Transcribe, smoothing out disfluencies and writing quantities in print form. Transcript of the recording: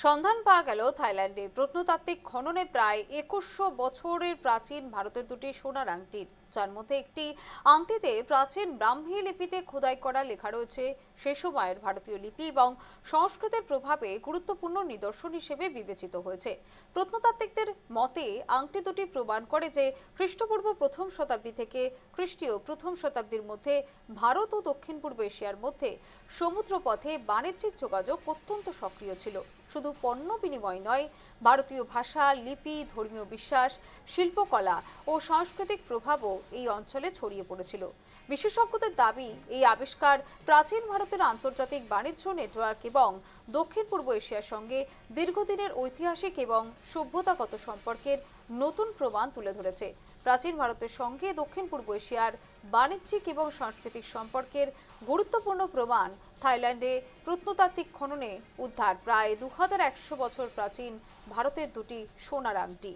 সন্ধান পাওয়া গেল থাইল্যান্ডে প্রত্নতাত্ত্বিক খননে প্রায় 2100 বছরের প্রাচীন ভারতের দুটি সোনার আংটির, যার মধ্যে একটি আংটিতে প্রাচীন ব্রাহ্মী লিপিতে খোদাই করা লেখা রয়েছে সে সময়ের ভারতীয় লিপি এবং সংস্কৃতের প্রভাবে গুরুত্বপূর্ণ নিদর্শন হিসেবে বিবেচিত হয়েছে। প্রত্নতাত্ত্বিকদের মতে আংটি দুটি প্রমাণ করে যে খ্রিস্টপূর্ব প্রথম শতাব্দী থেকে খ্রিস্টীয় প্রথম শতাব্দীর মধ্যে ভারত ও দক্ষিণ পূর্ব এশিয়ার মধ্যে সমুদ্রপথে বাণিজ্যিক যোগাযোগ অত্যন্ত সক্রিয় ছিল। শুধু পণ্য বিনিময় নয়, ভারতীয় ভাষা, লিপি, ধর্মীয় বিশ্বাস, শিল্পকলা ও সাংস্কৃতিক প্রভাবও এই অঞ্চলে ছড়িয়ে পড়েছিল। বিশেষজ্ঞদের দাবি, এই আবিষ্কার প্রাচীন ভারতের আন্তর্জাতিক বাণিজ্য নেটওয়ার্ক এবং দক্ষিণ পূর্ব এশিয়ার সঙ্গে দীর্ঘদিনের ঐতিহাসিক এবং সভ্যতাগত সম্পর্কের নতুন প্রমাণ তুলে ধরেছে। প্রাচীন ভারতের সঙ্গে দক্ষিণ পূর্ব এশিয়ার বাণিজ্যিক এবং সাংস্কৃতিক সম্পর্কের গুরুত্বপূর্ণ প্রমাণ থাইল্যান্ডে প্রত্নতাত্ত্বিক খননে উদ্ধার প্রায় 2100 বছর প্রাচীন ভারতের দুটি সোনার আংটি।